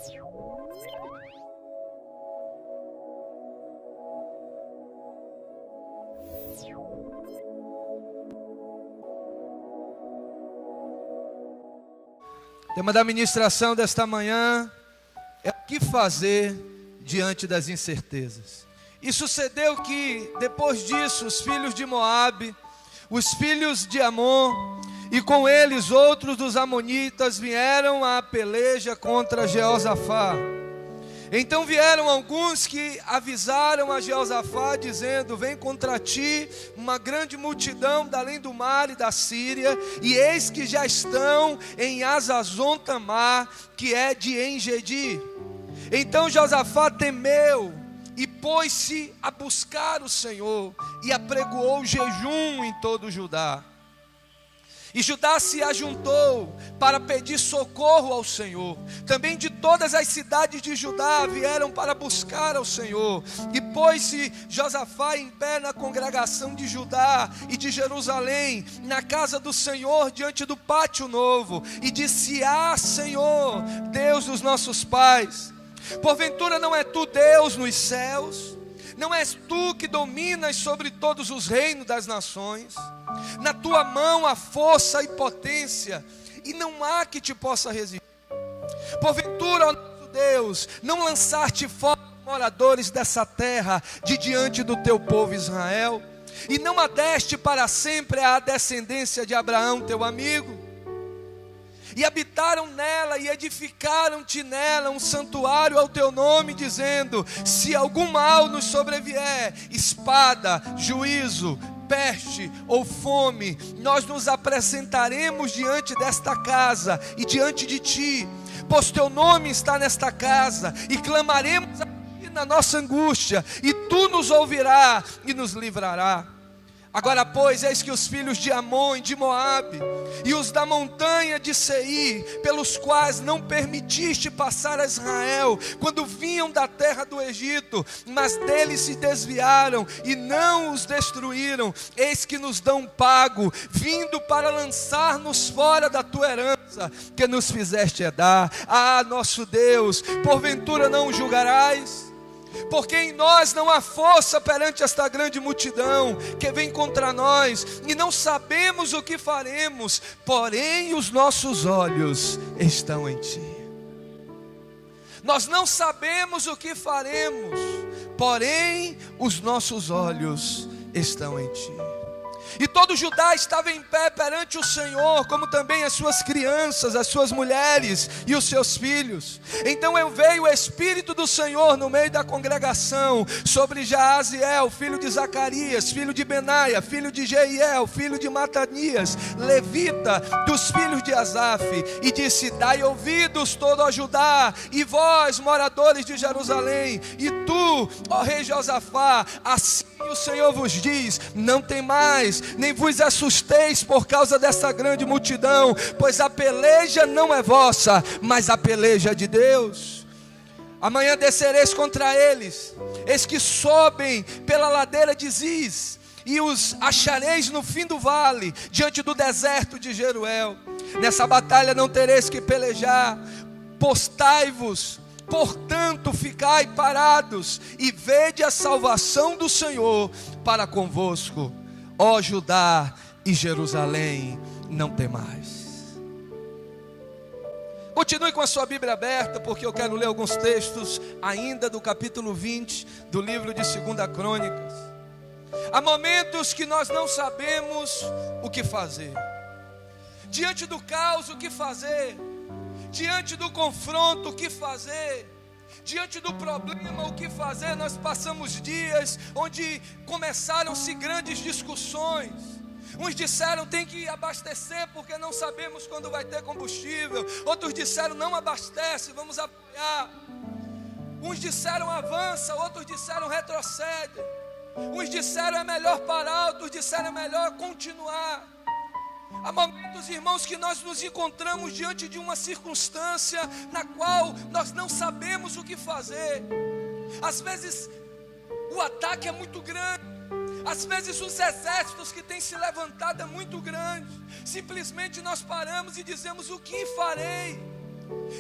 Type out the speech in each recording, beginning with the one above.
O tema da ministração desta manhã é o que fazer diante das incertezas. E sucedeu que, depois disso, os filhos de Moabe, os filhos de Amon, e com eles outros dos amonitas vieram à peleja contra Jeosafá. Então vieram alguns que avisaram a Jeosafá, dizendo: vem contra ti uma grande multidão da além do mar e da Síria, e eis que já estão em Hazazon Tamar, que é de En-Gedi. Então Jeosafá temeu e pôs-se a buscar o Senhor, e apregoou jejum em todo o Judá. E Judá se ajuntou para pedir socorro ao Senhor. Também de todas as cidades de Judá vieram para buscar ao Senhor. E pôs-se Josafá em pé na congregação de Judá e de Jerusalém, na casa do Senhor, diante do pátio novo, e disse: ah, Senhor, Deus dos nossos pais, porventura não é tu Deus nos céus? Não és tu que dominas sobre todos os reinos das nações? Na tua mão há força e potência, e não há que te possa resistir. Porventura, ó nosso Deus, não lançaste fora os moradores dessa terra de diante do teu povo Israel? E não a deste para sempre à descendência de Abraão, teu amigo? E habitaram nela e edificaram-te nela um santuário ao teu nome, dizendo: se algum mal nos sobrevier, espada, juízo, peste ou fome, nós nos apresentaremos diante desta casa e diante de ti, pois teu nome está nesta casa, e clamaremos a ti na nossa angústia, e tu nos ouvirás e nos livrarás. Agora, pois, eis que os filhos de Amon e de Moabe, e os da montanha de Seir, pelos quais não permitiste passar a Israel, quando vinham da terra do Egito, mas deles se desviaram e não os destruíram, eis que nos dão pago, vindo para lançar-nos fora da tua herança, que nos fizeste herdar. Ah, nosso Deus, porventura não o julgarás? Porque em nós não há força perante esta grande multidão que vem contra nós, e não sabemos o que faremos, porém os nossos olhos estão em ti. Nós não sabemos o que faremos, porém os nossos olhos estão em ti. E todo Judá estava em pé perante o Senhor, como também as suas crianças, as suas mulheres e os seus filhos. Então veio o Espírito do Senhor no meio da congregação sobre Jaaziel, filho de Zacarias, filho de Benaia, filho de Jeiel, filho de Matanias, levita dos filhos de Asaf, e disse: dai ouvidos todo a Judá, e vós, moradores de Jerusalém, e tu, ó rei Josafá, assim o Senhor vos diz: não temais, nem vos assusteis por causa dessa grande multidão, pois a peleja não é vossa, mas a peleja é de Deus. Amanhã descereis contra eles, eis que sobem pela ladeira de Ziz, e os achareis no fim do vale, diante do deserto de Jeruel. Nessa batalha não tereis que pelejar, postai-vos, portanto ficai parados, e vede a salvação do Senhor para convosco, ó Judá e Jerusalém, não temais. Continue com a sua Bíblia aberta, porque eu quero ler alguns textos ainda do capítulo 20 do livro de 2 Crônicas. Há momentos que nós não sabemos o que fazer. Diante do caos, o que fazer? Diante do confronto, o que fazer? Diante do problema, o que fazer? Nós passamos dias onde começaram-se grandes discussões. Uns disseram: tem que abastecer porque não sabemos quando vai ter combustível. Outros disseram: não abastece, vamos apoiar. Uns disseram: avança, outros disseram: retrocede. Uns disseram: é melhor parar, outros disseram: é melhor continuar. Há momentos, irmãos, que nós nos encontramos diante de uma circunstância na qual nós não sabemos o que fazer. Às vezes o ataque é muito grande, às vezes os exércitos que têm se levantado é muito grande. Simplesmente nós paramos e dizemos: o que farei?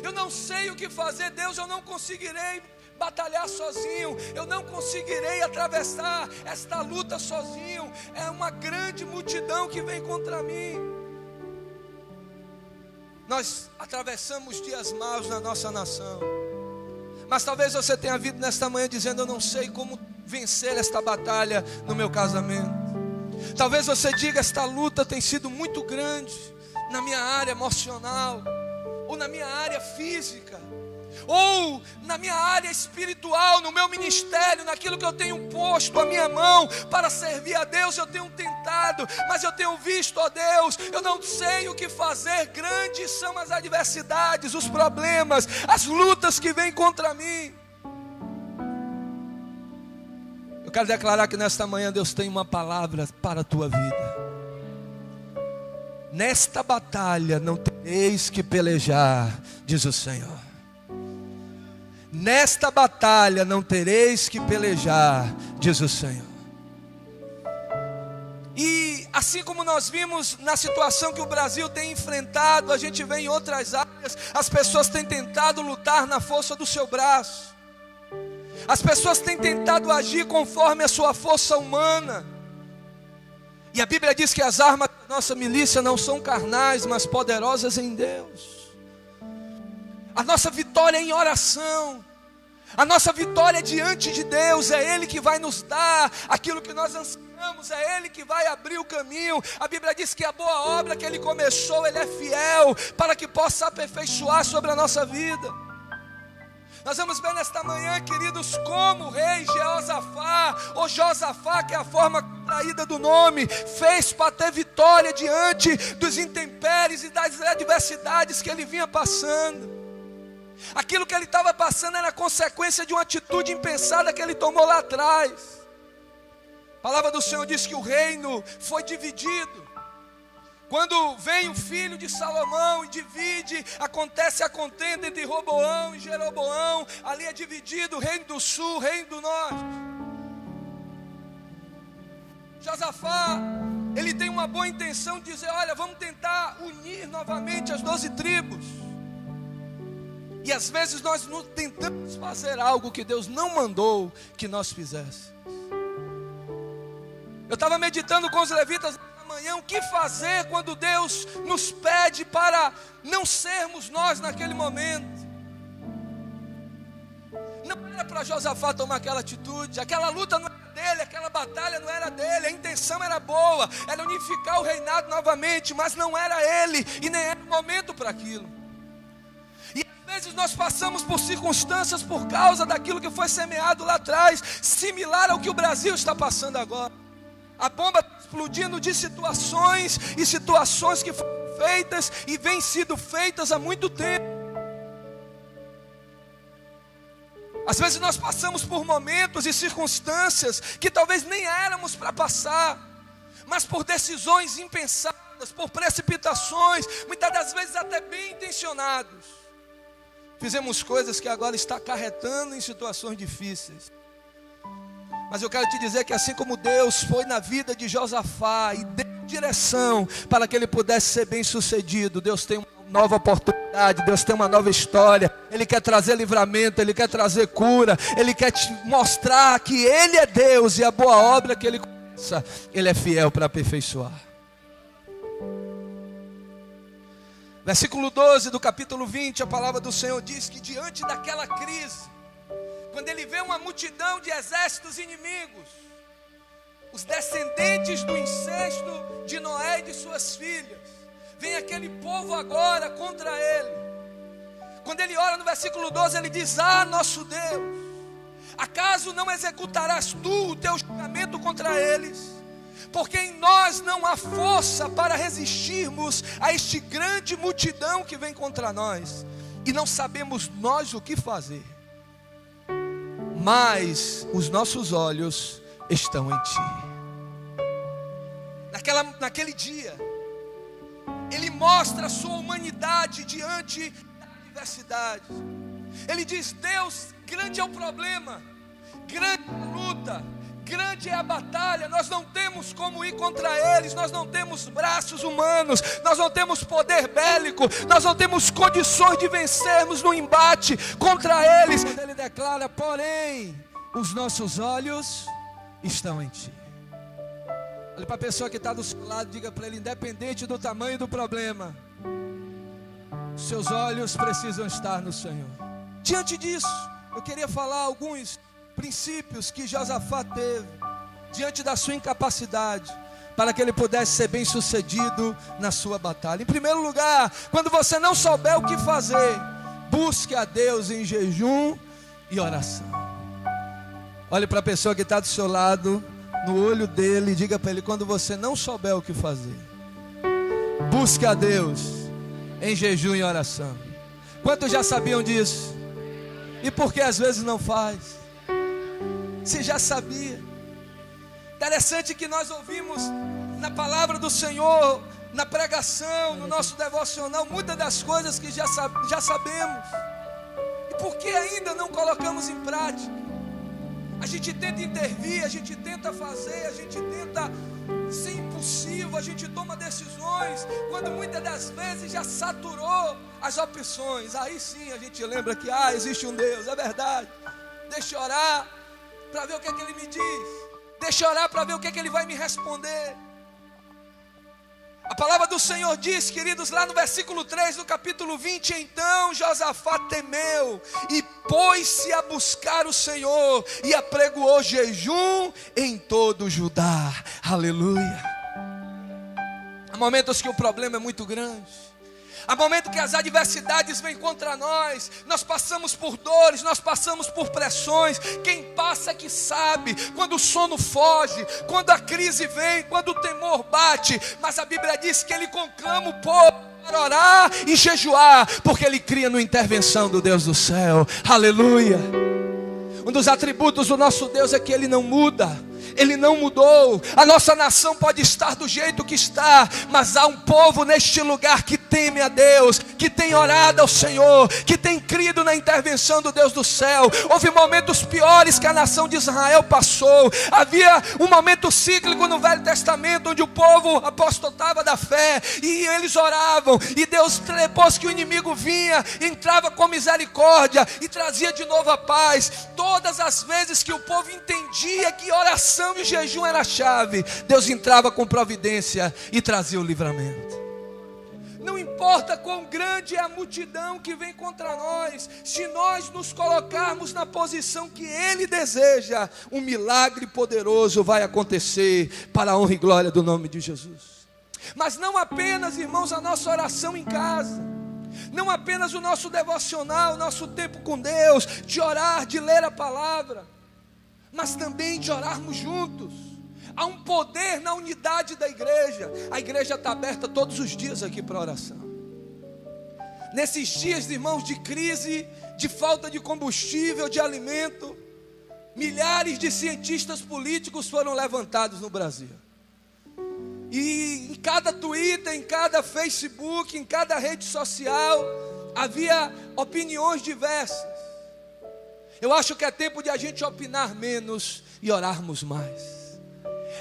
Eu não sei o que fazer, Deus, eu não conseguirei batalhar sozinho, eu não conseguirei atravessar esta luta sozinho, é uma grande multidão que vem contra mim. Nós atravessamos dias maus na nossa nação, mas talvez você tenha vindo nesta manhã dizendo: eu não sei como vencer esta batalha no meu casamento. Talvez você diga: esta luta tem sido muito grande na minha área emocional, ou na minha área física, ou na minha área espiritual, no meu ministério, naquilo que eu tenho posto a minha mão para servir a Deus. Eu tenho tentado, mas eu tenho visto, ó Deus, eu não sei o que fazer. Grandes são as adversidades, os problemas, as lutas que vêm contra mim. Eu quero declarar que nesta manhã Deus tem uma palavra para a tua vida. Nesta batalha não tereis que pelejar, diz o Senhor. Nesta batalha não tereis que pelejar, diz o Senhor. E assim como nós vimos na situação que o Brasil tem enfrentado, a gente vê em outras áreas, as pessoas têm tentado lutar na força do seu braço. As pessoas têm tentado agir conforme a sua força humana. E a Bíblia diz que as armas da nossa milícia não são carnais, mas poderosas em Deus. A nossa vitória é em oração. A nossa vitória é diante de Deus. É Ele que vai nos dar aquilo que nós ansiamos. É Ele que vai abrir o caminho. A Bíblia diz que a boa obra que Ele começou, Ele é fiel para que possa aperfeiçoar sobre a nossa vida. Nós vamos ver nesta manhã, queridos, como o rei Jeosafá, ou Josafá, que é a forma traída do nome, fez para ter vitória diante dos intempéries e das adversidades que ele vinha passando. Aquilo que ele estava passando era consequência de uma atitude impensada que ele tomou lá atrás. A palavra do Senhor diz que o reino foi dividido. Quando vem o filho de Salomão e divide, acontece a contenda entre Roboão e Jeroboão. Ali é dividido o reino do sul, o reino do norte. Josafá, ele tem uma boa intenção de dizer: olha, vamos tentar unir novamente as 12 tribos. E às vezes nós não tentamos fazer algo que Deus não mandou que nós fizéssemos. Eu estava meditando com os levitas amanhã, o que fazer quando Deus nos pede para não sermos nós naquele momento. Não era para Josafá tomar aquela atitude, aquela luta não era dele, aquela batalha não era dele, a intenção era boa, era unificar o reinado novamente, mas não era ele, e nem era o momento para aquilo. E às vezes nós passamos por circunstâncias por causa daquilo que foi semeado lá atrás, similar ao que o Brasil está passando agora. A bomba está explodindo de situações e situações que foram feitas e vêm sido feitas há muito tempo. Às vezes nós passamos por momentos e circunstâncias que talvez nem éramos para passar, mas por decisões impensadas, por precipitações, muitas das vezes até bem intencionados, fizemos coisas que agora está acarretando em situações difíceis. Mas eu quero te dizer que assim como Deus foi na vida de Josafá e deu direção para que ele pudesse ser bem sucedido, Deus tem uma nova oportunidade, Deus tem uma nova história. Ele quer trazer livramento, Ele quer trazer cura, Ele quer te mostrar que Ele é Deus e a boa obra que Ele começa, Ele é fiel para aperfeiçoar. Versículo 12 do capítulo 20, a palavra do Senhor diz que diante daquela crise, quando ele vê uma multidão de exércitos inimigos, os descendentes do incesto de Noé e de suas filhas, vem aquele povo agora contra ele. Quando ele ora no versículo 12, ele diz: ah, nosso Deus, acaso não executarás tu o teu julgamento contra eles? Porque em nós não há força para resistirmos a este grande multidão que vem contra nós, e não sabemos nós o que fazer. Mas os nossos olhos estão em ti. Naquele dia, ele mostra a sua humanidade diante da adversidade. Ele diz: Deus, grande é o problema, grande é a luta, grande é a batalha, nós não temos como ir contra eles, nós não temos braços humanos, nós não temos poder bélico, nós não temos condições de vencermos no embate contra eles. Ele declara: porém, os nossos olhos estão em ti. Olha para a pessoa que está do seu lado, diga para ele: independente do tamanho do problema, seus olhos precisam estar no Senhor. Diante disso, eu queria falar alguns princípios que Josafá teve diante da sua incapacidade, para que ele pudesse ser bem sucedido na sua batalha. Em primeiro lugar, quando você não souber o que fazer, busque a Deus em jejum e oração. Olhe para a pessoa que está do seu lado, no olho dele, e diga para ele: quando você não souber o que fazer, busque a Deus em jejum e oração. Quantos já sabiam disso? E por que às vezes não faz? Se já sabia. Interessante que nós ouvimos na palavra do Senhor, na pregação, no nosso devocional, muitas das coisas que já sabemos. E por que ainda não colocamos em prática? A gente tenta intervir, a gente tenta fazer, a gente tenta ser impulsivo, a gente toma decisões, quando muitas das vezes já saturou as opções. Aí sim a gente lembra que existe um Deus, é verdade. Deixa eu orar para ver o que é que Ele me diz. Deixa eu orar para ver o que é que Ele vai me responder. A palavra do Senhor diz, queridos, lá no versículo 3 do capítulo 20: então Josafá temeu e pôs-se a buscar o Senhor e apregoou jejum em todo Judá. Aleluia. Há momentos que o problema é muito grande. Há momentos que as adversidades vêm contra nós, nós passamos por dores, nós passamos por pressões. Quem passa é que sabe, quando o sono foge, quando a crise vem, quando o temor bate. Mas a Bíblia diz que Ele conclama o povo para orar e jejuar, porque Ele cria na intervenção do Deus do céu. Aleluia. Um dos atributos do nosso Deus é que Ele não muda. Ele não mudou. A nossa nação pode estar do jeito que está, mas há um povo neste lugar que teme a Deus, que tem orado ao Senhor, que tem crido na intervenção do Deus do céu. Houve momentos piores que a nação de Israel passou. Havia um momento cíclico no Velho Testamento, onde o povo apostolava da fé, e eles oravam, e Deus, depois que o inimigo vinha, entrava com misericórdia e trazia de novo a paz. Todas as vezes que o povo entendia que oração e jejum era a chave, Deus entrava com providência e trazia o livramento. Não importa quão grande é a multidão que vem contra nós, se nós nos colocarmos na posição que Ele deseja, um milagre poderoso vai acontecer para a honra e glória do nome de Jesus. Mas não apenas, irmãos, a nossa oração em casa, não apenas o nosso devocional, o nosso tempo com Deus, de orar, de ler a palavra, mas também de orarmos juntos. Há um poder na unidade da igreja. A igreja está aberta todos os dias aqui para oração. Nesses dias, irmãos, de crise, de falta de combustível, de alimento, milhares de cientistas políticos foram levantados no Brasil. E em cada Twitter, em cada Facebook, em cada rede social, havia opiniões diversas. Eu acho que é tempo de a gente opinar menos e orarmos mais.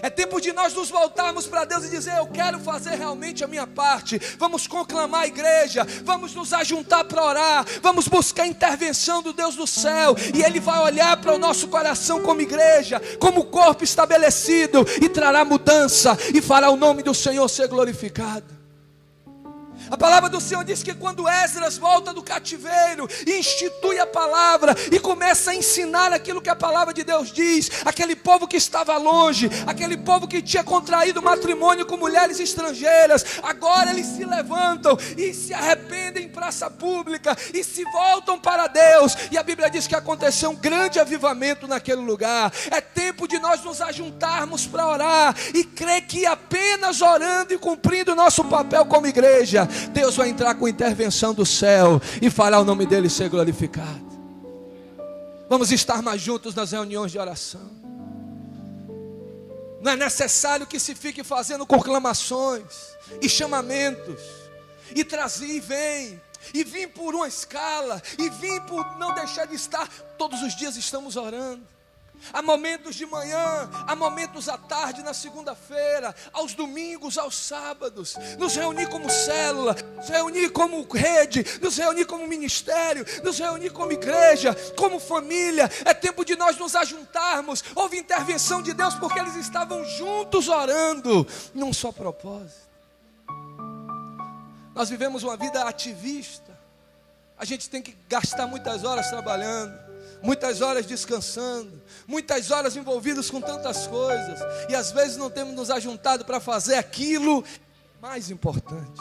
É tempo de nós nos voltarmos para Deus e dizer: eu quero fazer realmente a minha parte. Vamos conclamar a igreja, vamos nos ajuntar para orar, vamos buscar a intervenção do Deus do céu, e Ele vai olhar para o nosso coração como igreja, como corpo estabelecido, e trará mudança, e fará o nome do Senhor ser glorificado. A palavra do Senhor diz que quando Esdras volta do cativeiro e institui a palavra e começa a ensinar aquilo que a palavra de Deus diz, aquele povo que estava longe, aquele povo que tinha contraído matrimônio com mulheres estrangeiras, agora eles se levantam e se arrependem em praça pública e se voltam para Deus, e a Bíblia diz que aconteceu um grande avivamento naquele lugar. É tempo de nós nos ajuntarmos para orar e crer que apenas orando e cumprindo o nosso papel como igreja, Deus vai entrar com a intervenção do céu e fará o nome dele ser glorificado. Vamos estar mais juntos nas reuniões de oração. Não é necessário que se fique fazendo conclamações e chamamentos, e trazer e vem, e vim por uma escala, e vim por não deixar de estar. Todos os dias estamos orando. Há momentos de manhã, há momentos à tarde, na segunda-feira, aos domingos, aos sábados. Nos reunir como célula, nos reunir como rede, nos reunir como ministério, nos reunir como igreja, como família. É tempo de nós nos ajuntarmos. Houve intervenção de Deus porque eles estavam juntos orando num só propósito. Nós vivemos uma vida ativista. A gente tem que gastar muitas horas trabalhando, muitas horas descansando, muitas horas envolvidos com tantas coisas, e às vezes não temos nos ajuntado para fazer aquilo mais importante.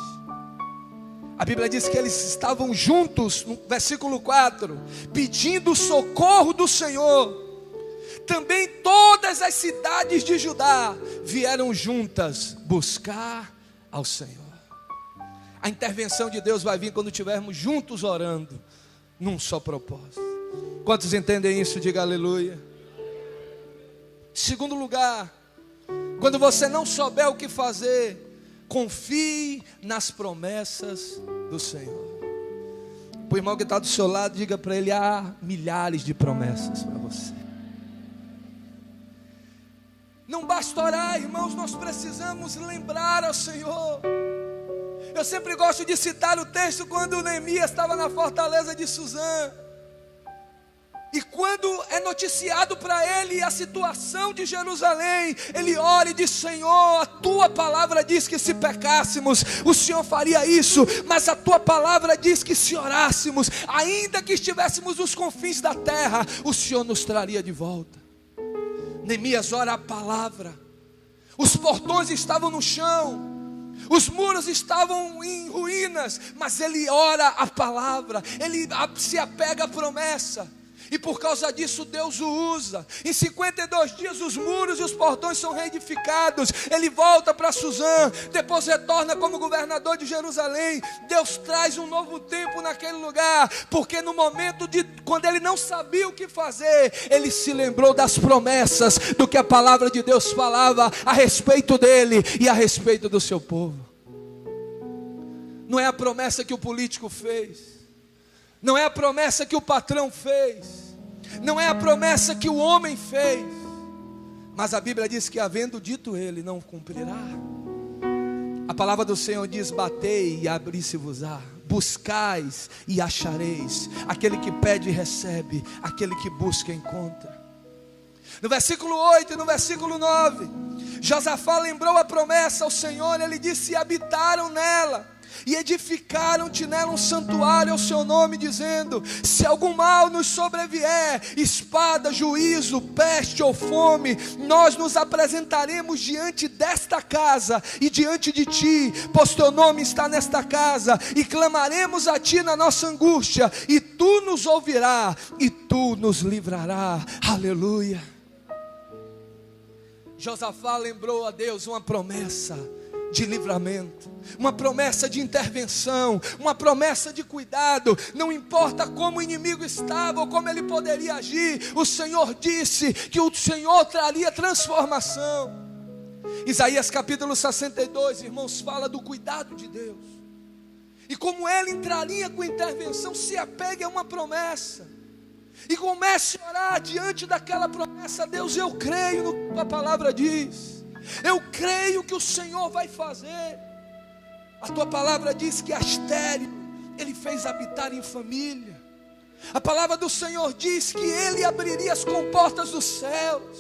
A Bíblia diz que eles estavam juntos, no versículo 4, pedindo socorro do Senhor. Também todas as cidades de Judá vieram juntas buscar ao Senhor. A intervenção de Deus vai vir quando estivermos juntos orando num só propósito. Quantos entendem isso? Diga aleluia. Segundo lugar, quando você não souber o que fazer, confie nas promessas do Senhor. O irmão que está do seu lado, diga para ele: há milhares de promessas para você. Não basta orar, irmãos, nós precisamos lembrar ao Senhor. Eu sempre gosto de citar o texto quando Neemias estava na fortaleza de Suzã. E quando é noticiado para ele a situação de Jerusalém, ele ora e diz: Senhor, a tua palavra diz que se pecássemos, o Senhor faria isso, mas a tua palavra diz que se orássemos, ainda que estivéssemos nos confins da terra, o Senhor nos traria de volta. Neemias ora a palavra. Os portões estavam no chão, os muros estavam em ruínas, mas ele ora a palavra, ele se apega à promessa. E por causa disso Deus o usa. Em 52 dias os muros e os portões são reedificados. Ele volta para Suzã, depois retorna como governador de Jerusalém. Deus traz um novo tempo naquele lugar, porque no momento quando ele não sabia o que fazer, ele se lembrou das promessas, do que a palavra de Deus falava a respeito dele e a respeito do seu povo. Não é a promessa que o político fez, não é a promessa que o patrão fez, não é a promessa que o homem fez, mas a Bíblia diz que havendo dito ele, não cumprirá. A palavra do Senhor diz: batei e abri-se-vos-á, buscais e achareis, aquele que pede recebe, aquele que busca encontra. No versículo 8 e no versículo 9, Josafá lembrou a promessa ao Senhor. Ele disse: e habitaram nela, e edificaram-te nela um santuário ao seu nome, dizendo: se algum mal nos sobrevier, espada, juízo, peste ou fome, nós nos apresentaremos diante desta casa e diante de ti, pois teu nome está nesta casa, e clamaremos a ti na nossa angústia, e tu nos ouvirás, e tu nos livrarás. Aleluia. Josafá lembrou a Deus uma promessa de livramento, uma promessa de intervenção, uma promessa de cuidado. Não importa como o inimigo estava ou como ele poderia agir, o Senhor disse que o Senhor traria transformação. Isaías capítulo 62, irmãos, fala do cuidado de Deus, e como ele entraria com intervenção. Se apegue a uma promessa e comece a orar diante daquela promessa. Deus, eu creio no que a tua palavra diz, eu creio que o Senhor vai fazer. A tua palavra diz que a estéril ele fez habitar em família. A palavra do Senhor diz que ele abriria as comportas dos céus.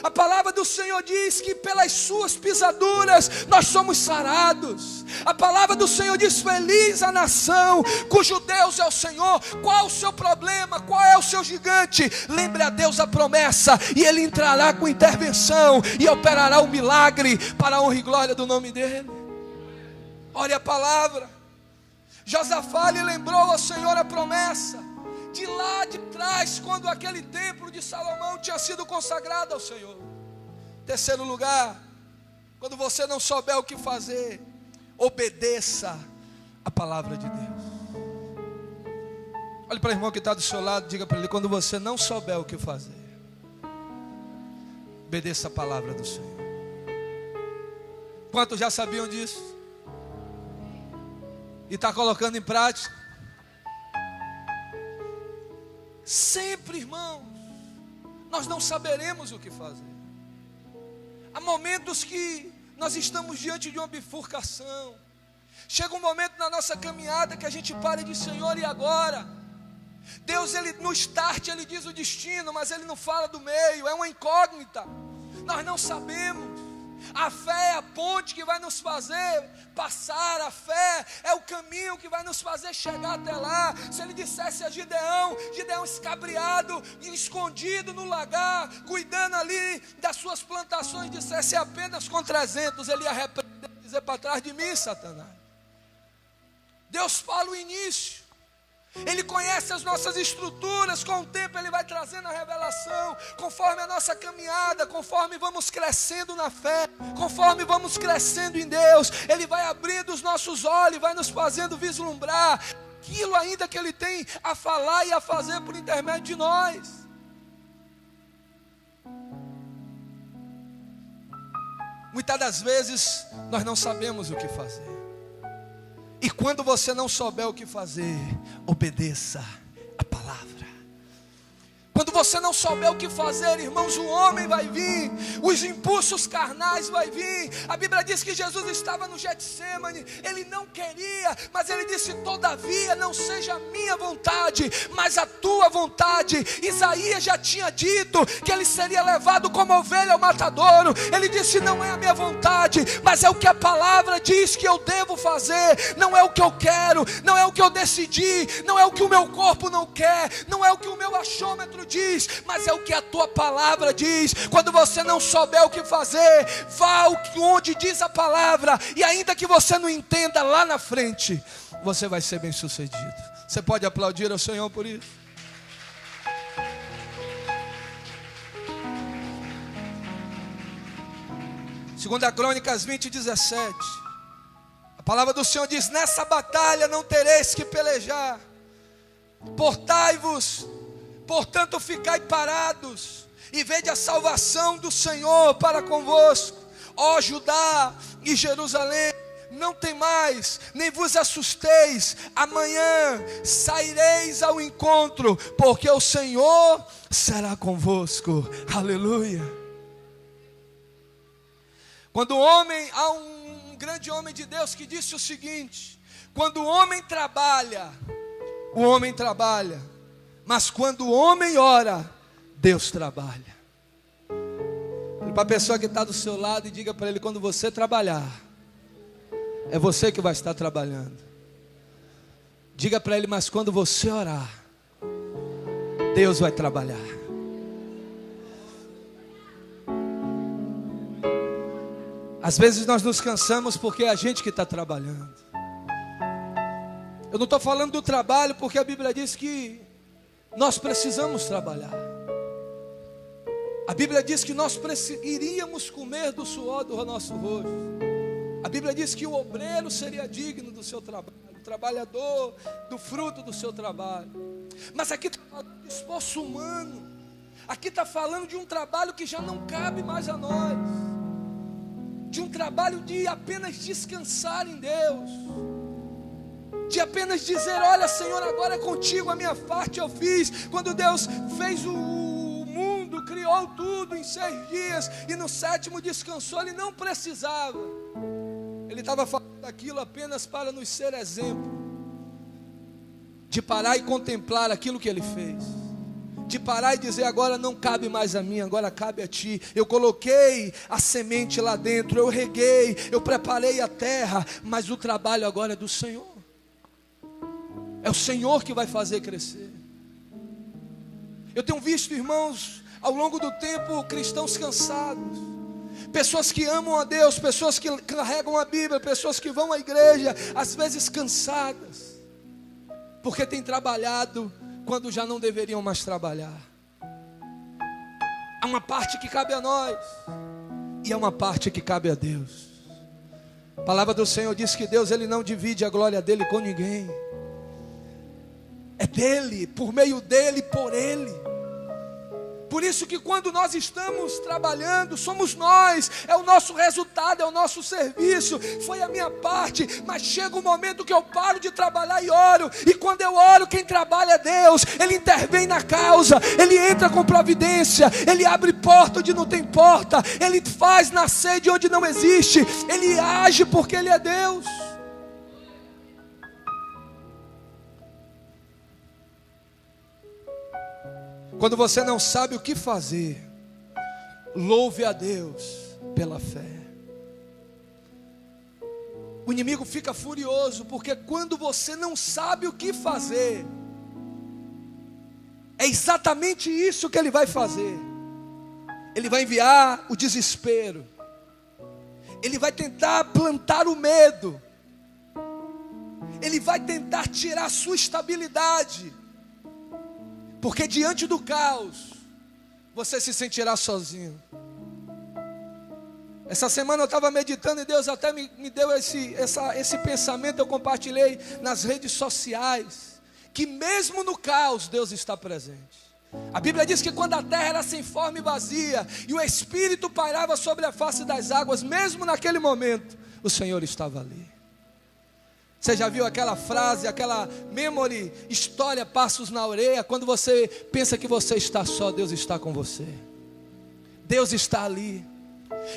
A palavra do Senhor diz que pelas suas pisaduras nós somos sarados. A palavra do Senhor diz: feliz a nação cujo Deus é o Senhor. Qual o seu problema? Qual é o seu gigante? Lembre a Deus a promessa, e ele entrará com intervenção e operará o milagre para a honra e glória do nome dele. Olha a palavra. Josafá lhe lembrou ao Senhor a promessa de lá de trás, quando aquele templo de Salomão tinha sido consagrado ao Senhor. Terceiro lugar, quando você não souber o que fazer, obedeça a palavra de Deus. Olhe para o irmão que está do seu lado, diga para ele: quando você não souber o que fazer, obedeça a palavra do Senhor. Quantos já sabiam disso? E está colocando em prática? Sempre, irmãos, nós não saberemos o que fazer. Há momentos que nós estamos diante de uma bifurcação. Chega um momento na nossa caminhada que a gente para e diz: Senhor, e agora? Deus, Ele no start, Ele diz o destino, mas Ele não fala do meio, é uma incógnita. Nós não sabemos. A fé é a ponte que vai nos fazer passar, a fé é o caminho que vai nos fazer chegar até lá. Se Ele dissesse a Gideão escabriado, escondido no lagar, cuidando ali das suas plantações, dissesse apenas com 300, ele ia repreender e dizer: para trás de mim, Satanás. Deus fala o início. Ele conhece as nossas estruturas. Com o tempo Ele vai trazendo a revelação, conforme a nossa caminhada, conforme vamos crescendo na fé, conforme vamos crescendo em Deus, Ele vai abrindo os nossos olhos, vai nos fazendo vislumbrar aquilo ainda que Ele tem a falar e a fazer por intermédio de nós. Muitas das vezes nós não sabemos o que fazer. E quando você não souber o que fazer, obedeça a palavra. Quando você não souber o que fazer, irmãos, o homem vai vir, os impulsos carnais vai vir. A Bíblia diz que Jesus estava no Getsêmani, Ele não queria, mas Ele disse: todavia não seja a minha vontade, mas a tua vontade. Isaías já tinha dito que Ele seria levado como ovelha ao matadouro. Ele disse: não é a minha vontade, mas é o que a palavra diz que eu devo fazer. Não é o que eu quero, não é o que eu decidi, não é o que o meu corpo não quer, não é o que o meu achômetro diz, mas é o que a tua palavra diz. Quando você não souber o que fazer, vá onde diz a palavra, e ainda que você não entenda, lá na frente você vai ser bem sucedido. Você pode aplaudir ao Senhor por isso? Segunda Crônicas 20:17, a palavra do Senhor diz: nessa batalha não tereis que pelejar, portai-vos, portanto ficai parados, e vede a salvação do Senhor para convosco, ó Judá e Jerusalém. Não temais, nem vos assusteis, amanhã saireis ao encontro, porque o Senhor será convosco. Aleluia. Quando o homem, há um grande homem de Deus que disse o seguinte: quando o homem trabalha, mas quando o homem ora, Deus trabalha. Para a pessoa que está do seu lado, e diga para ele: quando você trabalhar, é você que vai estar trabalhando. Diga para ele: mas quando você orar, Deus vai trabalhar. Às vezes nós nos cansamos porque é a gente que está trabalhando. Eu não estou falando do trabalho, porque a Bíblia diz que nós precisamos trabalhar. A Bíblia diz que nós iríamos comer do suor do nosso rosto. A Bíblia diz que o obreiro seria digno do seu trabalho, o trabalhador do fruto do seu trabalho. Mas aqui está falando de esforço humano. Aqui está falando de um trabalho que já não cabe mais a nós, de um trabalho de apenas descansar em Deus, de apenas dizer: olha, Senhor, agora é contigo, a minha parte eu fiz. Quando Deus fez o mundo, criou tudo em 6 dias, e no 7º descansou, Ele não precisava. Ele estava fazendo aquilo apenas para nos ser exemplo, de parar e contemplar aquilo que Ele fez, de parar e dizer: agora não cabe mais a mim, agora cabe a ti. Eu coloquei a semente lá dentro, eu reguei, eu preparei a terra, mas o trabalho agora é do Senhor. É o Senhor que vai fazer crescer. Eu tenho visto, irmãos, ao longo do tempo, cristãos cansados, pessoas que amam a Deus, pessoas que carregam a Bíblia, pessoas que vão à igreja, às vezes cansadas, porque têm trabalhado quando já não deveriam mais trabalhar. Há uma parte que cabe a nós, e há uma parte que cabe a Deus. A palavra do Senhor diz que Deus, Ele não divide a glória dEle com ninguém. É dEle, por meio dEle, por Ele. Por isso que quando nós estamos trabalhando, somos nós, é o nosso resultado, é o nosso serviço, foi a minha parte, mas chega um momento que eu paro de trabalhar e oro, e quando eu oro, quem trabalha é Deus, Ele intervém na causa, Ele entra com providência, Ele abre porta onde não tem porta, Ele faz nascer de onde não existe, Ele age porque Ele é Deus. Quando você não sabe o que fazer, louve a Deus pela fé. O inimigo fica furioso, porque quando você não sabe o que fazer, é exatamente isso que ele vai fazer. Ele vai enviar o desespero, ele vai tentar plantar o medo, ele vai tentar tirar a sua estabilidade, porque diante do caos, você se sentirá sozinho. Essa semana eu estava meditando e Deus até me deu esse pensamento, eu compartilhei nas redes sociais, que mesmo no caos, Deus está presente. A Bíblia diz que quando a terra era sem forma e vazia, e o Espírito pairava sobre a face das águas, mesmo naquele momento, o Senhor estava ali. Você já viu aquela frase, aquela memory, história, passos na orelha? Quando você pensa que você está só, Deus está com você. Deus está ali.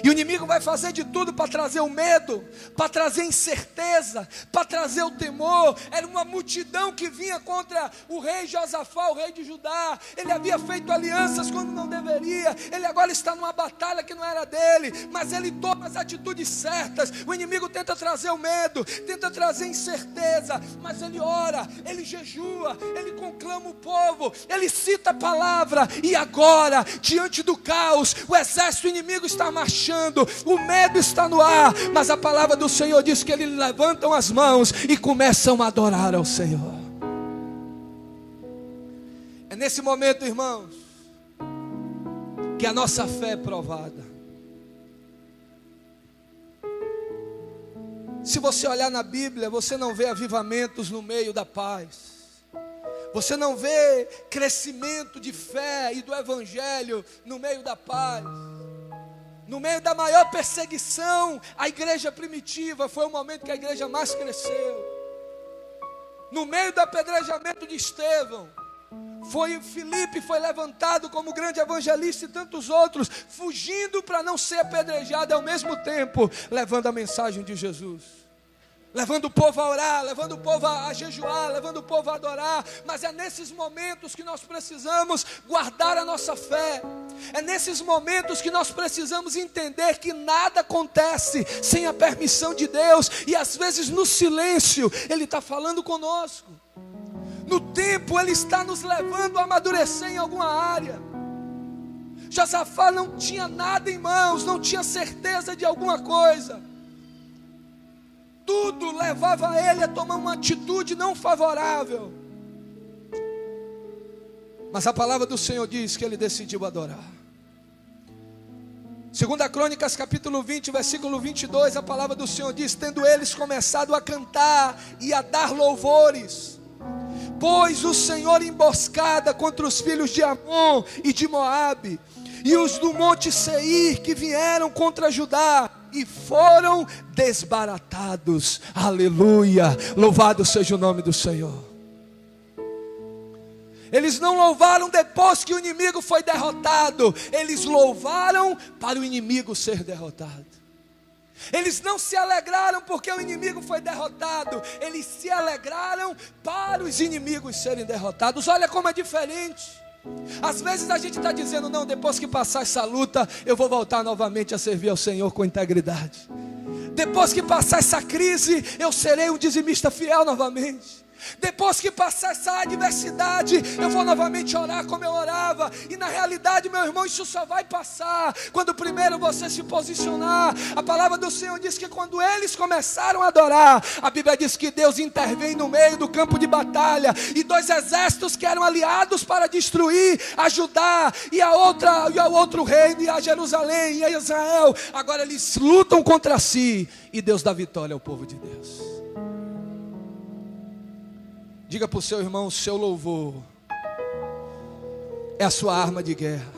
E o inimigo vai fazer de tudo para trazer o medo, para trazer incerteza, para trazer o temor. Era uma multidão que vinha contra o rei Josafá, o rei de Judá. Ele havia feito alianças quando não deveria. Ele agora está numa batalha que não era dele, mas ele toma as atitudes certas. O inimigo tenta trazer o medo, tenta trazer incerteza, mas ele ora, ele jejua, ele conclama o povo, ele cita a palavra. E agora, diante do caos, o exército inimigo está marchando, o medo está no ar, mas a palavra do Senhor diz que eles levantam as mãos e começam a adorar ao Senhor. É nesse momento, irmãos, que a nossa fé é provada. Se você olhar na Bíblia, você não vê avivamentos no meio da paz, você não vê crescimento de fé e do Evangelho no meio da paz. No meio da maior perseguição, a igreja primitiva foi o momento que a igreja mais cresceu. No meio do apedrejamento de Estevão, Filipe foi levantado como grande evangelista e tantos outros, fugindo para não ser apedrejado, e ao mesmo tempo levando a mensagem de Jesus. Levando o povo a orar, levando o povo a jejuar, levando o povo a adorar. Mas é nesses momentos que nós precisamos guardar a nossa fé. É nesses momentos que nós precisamos entender que nada acontece sem a permissão de Deus. E às vezes no silêncio Ele está falando conosco. No tempo Ele está nos levando a amadurecer em alguma área. Josafá não tinha nada em mãos, não tinha certeza de alguma coisa. Tudo levava ele a tomar uma atitude não favorável. Mas a palavra do Senhor diz que ele decidiu adorar. 2 Crônicas capítulo 20, versículo 22, a palavra do Senhor diz: tendo eles começado a cantar e a dar louvores, pôs o Senhor emboscada contra os filhos de Amon e de Moabe, e os do monte Seir que vieram contra Judá, e foram desbaratados. Aleluia, louvado seja o nome do Senhor. Eles não louvaram depois que o inimigo foi derrotado, eles louvaram para o inimigo ser derrotado. Eles não se alegraram porque o inimigo foi derrotado, eles se alegraram para os inimigos serem derrotados. Olha como é diferente. Às vezes a gente está dizendo: não, depois que passar essa luta, eu vou voltar novamente a servir ao Senhor com integridade. Depois que passar essa crise, eu serei um dizimista fiel novamente. Depois que passar essa adversidade, eu vou novamente orar como eu orava. E na realidade, meu irmão, isso só vai passar quando primeiro você se posicionar. A palavra do Senhor diz que quando eles começaram a adorar, a Bíblia diz que Deus intervém no meio do campo de batalha, e dois exércitos que eram aliados para destruir a Judá e ao outro reino, e a Jerusalém e a Israel, agora eles lutam contra si, e Deus dá vitória ao povo de Deus. Diga para o seu irmão: o seu louvor é a sua arma de guerra.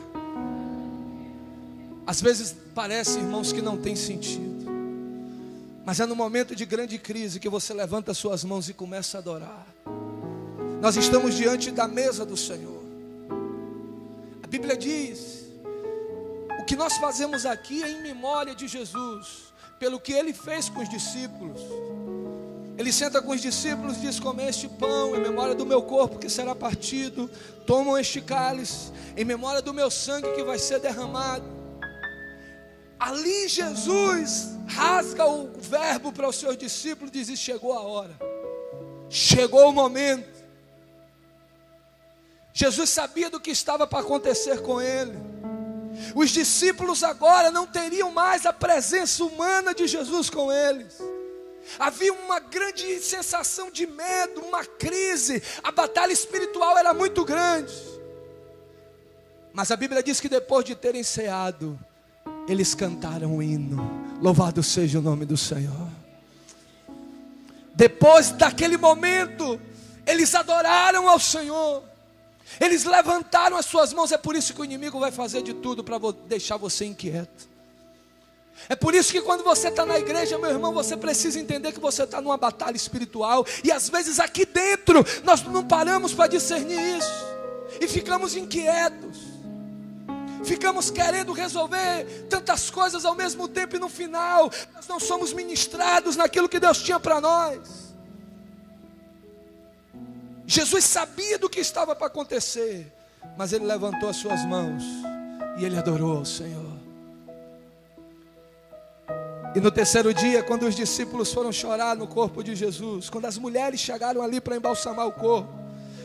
Às vezes parece, irmãos, que não tem sentido, mas é no momento de grande crise que você levanta as suas mãos e começa a adorar. Nós estamos diante da mesa do Senhor. A Bíblia diz: o que nós fazemos aqui é em memória de Jesus, pelo que Ele fez com os discípulos. Ele senta com os discípulos e diz: comei este pão em memória do meu corpo que será partido, tomam este cálice em memória do meu sangue que vai ser derramado. Ali Jesus rasga o verbo para os seus discípulos e diz: chegou a hora, chegou o momento. Jesus sabia do que estava para acontecer com ele. Os discípulos agora não teriam mais a presença humana de Jesus com eles. Havia uma grande sensação de medo, uma crise. A batalha espiritual era muito grande. Mas a Bíblia diz que depois de terem ceado, eles cantaram um hino. Louvado seja o nome do Senhor. Depois daquele momento, eles adoraram ao Senhor. Eles levantaram as suas mãos. É por isso que o inimigo vai fazer de tudo para deixar você inquieto. É por isso que quando você está na igreja, meu irmão, você precisa entender que você está numa batalha espiritual. E às vezes aqui dentro, nós não paramos para discernir isso. E ficamos inquietos. Ficamos querendo resolver tantas coisas ao mesmo tempo. E no final, nós não somos ministrados naquilo que Deus tinha para nós. Jesus sabia do que estava para acontecer, mas Ele levantou as suas mãos e Ele adorou ao Senhor. E no terceiro dia, quando os discípulos foram chorar no corpo de Jesus, quando as mulheres chegaram ali para embalsamar o corpo,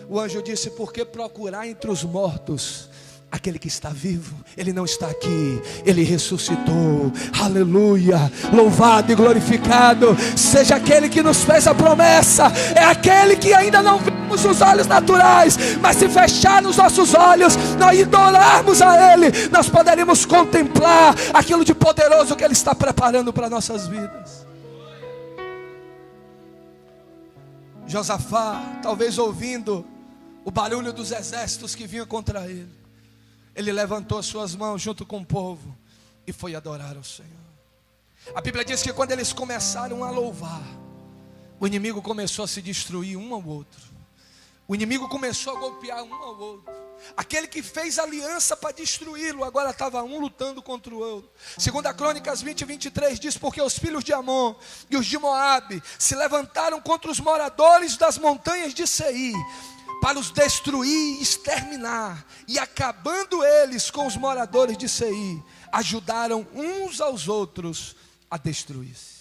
o anjo disse: por que procurar entre os mortos aquele que está vivo? Ele não está aqui, Ele ressuscitou. Aleluia, louvado e glorificado seja aquele que nos fez a promessa. É aquele que ainda não vimos os olhos naturais, mas se fechar os nossos olhos, nós adorarmos a Ele, nós poderemos contemplar aquilo de poderoso que Ele está preparando para nossas vidas. Josafá, talvez ouvindo o barulho dos exércitos que vinham contra ele, ele levantou as suas mãos junto com o povo e foi adorar ao Senhor. A Bíblia diz que quando eles começaram a louvar, o inimigo começou a se destruir um ao outro. O inimigo começou a golpear um ao outro. Aquele que fez aliança para destruí-lo, agora estava um lutando contra o outro. Segundo a Crônicas 20:23 diz: porque os filhos de Amon e os de Moabe se levantaram contra os moradores das montanhas de Seir, para os destruir e exterminar. E acabando eles com os moradores de Seir, ajudaram uns aos outros a destruir-se.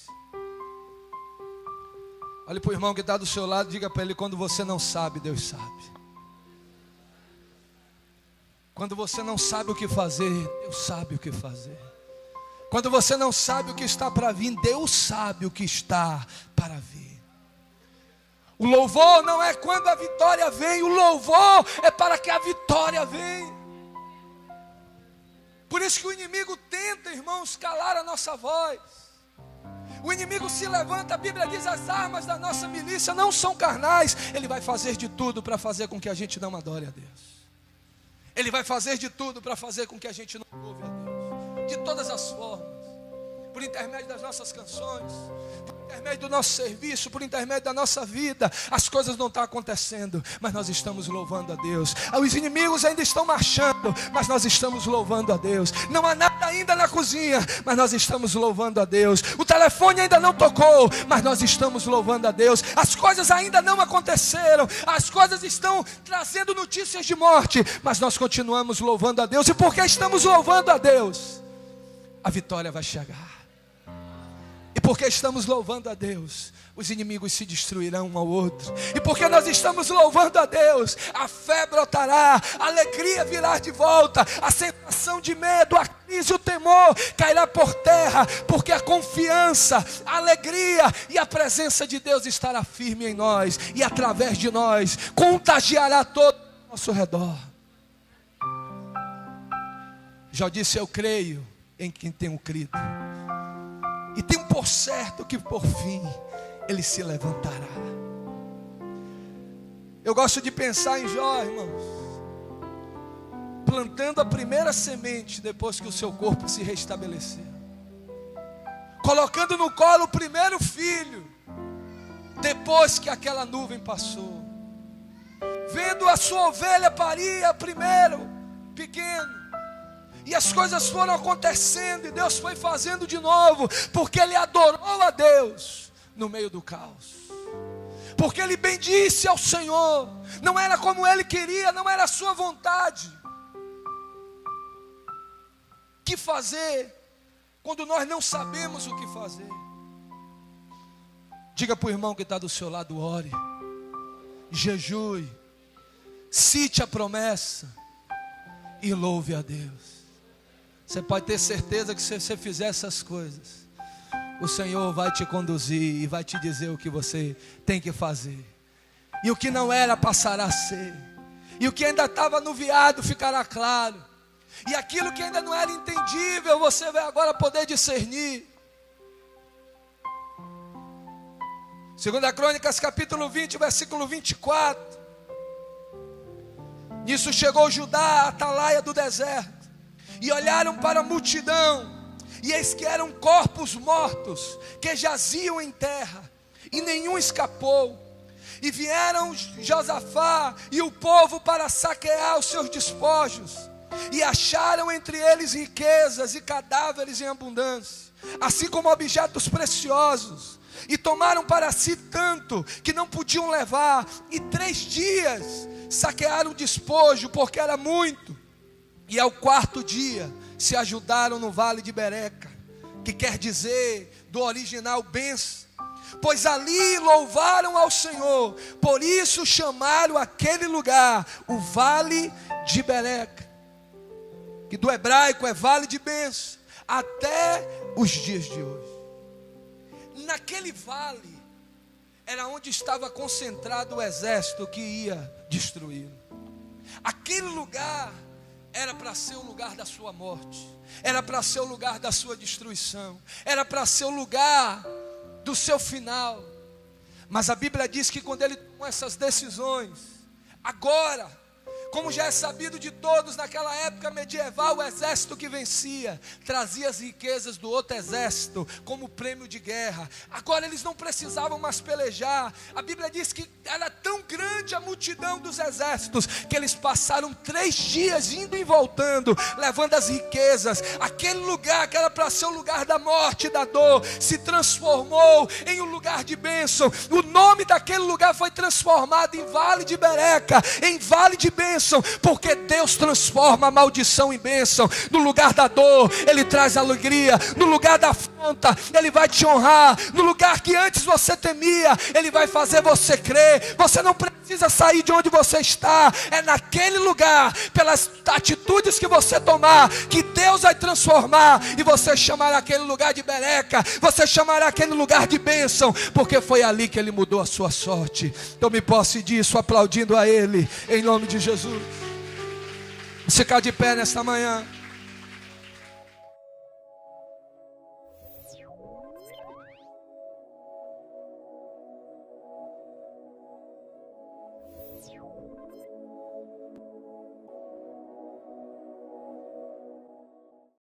Olhe para o irmão que está do seu lado, diga para ele: quando você não sabe, Deus sabe. Quando você não sabe o que fazer, Deus sabe o que fazer. Quando você não sabe o que está para vir, Deus sabe o que está para vir. O louvor não é quando a vitória vem, o louvor é para que a vitória venha. Por isso que o inimigo tenta, irmãos, calar a nossa voz. O inimigo se levanta, a Bíblia diz: as armas da nossa milícia não são carnais. Ele vai fazer de tudo para fazer com que a gente não adore a Deus. Ele vai fazer de tudo para fazer com que a gente não louve a Deus. De todas as formas. Por intermédio das nossas canções, por intermédio do nosso serviço, por intermédio da nossa vida. As coisas não estão acontecendo, mas nós estamos louvando a Deus. Os inimigos ainda estão marchando, mas nós estamos louvando a Deus. Não há nada ainda na cozinha, mas nós estamos louvando a Deus. O telefone ainda não tocou, mas nós estamos louvando a Deus. As coisas ainda não aconteceram, as coisas estão trazendo notícias de morte, mas nós continuamos louvando a Deus. E porque estamos louvando a Deus, a vitória vai chegar. E porque estamos louvando a Deus, os inimigos se destruirão um ao outro. E porque nós estamos louvando a Deus, a fé brotará, a alegria virá de volta, a sensação de medo, a crise, o temor cairá por terra. Porque a confiança, a alegria e a presença de Deus estará firme em nós. E através de nós, contagiará todo ao nosso redor. Já disse: eu creio em quem tenho crido. E tenho por certo que por fim ele se levantará. Eu gosto de pensar em Jó, irmãos. plantando a primeira semente depois que o seu corpo se restabeleceu, colocando no colo o primeiro filho depois que aquela nuvem passou, vendo a sua ovelha parir primeiro, pequeno, e as coisas foram acontecendo, e Deus foi fazendo de novo, porque ele adorou a Deus no meio do caos, porque ele bendisse ao Senhor. Não era como ele queria, não era a sua vontade. O que fazer quando nós não sabemos o que fazer? Diga para o irmão que está do seu lado: ore, jejue, cite a promessa e louve a Deus. Você pode ter certeza que se você fizer essas coisas, o Senhor vai te conduzir e vai te dizer o que você tem que fazer. E o que não era passará a ser. E o que ainda estava anuviado ficará claro. E aquilo que ainda não era entendível, você vai agora poder discernir. 2 Crônicas capítulo 20, versículo 24. Nisso chegou Judá à atalaia do deserto, e olharam para a multidão, e eis que eram corpos mortos, que jaziam em terra, e nenhum escapou. E vieram Josafá e o povo para saquear os seus despojos, e acharam entre eles riquezas e cadáveres em abundância, assim como objetos preciosos, e tomaram para si tanto que não podiam levar, e 3 dias saquearam o despojo, porque era muito. E ao 4º dia se ajudaram no vale de Bereca, que quer dizer do original bênção, pois ali louvaram ao Senhor. Por isso chamaram aquele lugar o vale de Bereca, que do hebraico é vale de bênção, até os dias de hoje. Naquele vale era onde estava concentrado o exército que ia destruí-lo. Aquele lugar era para ser o lugar da sua morte, era para ser o lugar da sua destruição, era para ser o lugar do seu final. Mas a Bíblia diz que quando ele tomou essas decisões, agora, como já é sabido de todos, naquela época medieval, o exército que vencia trazia as riquezas do outro exército como prêmio de guerra. Agora eles não precisavam mais pelejar. A Bíblia diz que era tão grande a multidão dos exércitos que eles passaram 3 dias indo e voltando, levando as riquezas. Aquele lugar que era para ser o lugar da morte e da dor se transformou em um lugar de bênção. O nome daquele lugar foi transformado em Vale de Bereca, em Vale de Bênção, porque Deus transforma a maldição em bênção. No lugar da dor, Ele traz alegria. No lugar da afronta, Ele vai te honrar. No lugar que antes você temia, Ele vai fazer você crer. Você não precisa sair de onde você está. É naquele lugar, pelas atitudes que você tomar, que Deus vai transformar. E você chamará aquele lugar de Bereca, você chamará aquele lugar de bênção, porque foi ali que Ele mudou a sua sorte. Tome posse disso, aplaudindo a Ele, em nome de Jesus. Você ficar de pé nesta manhã.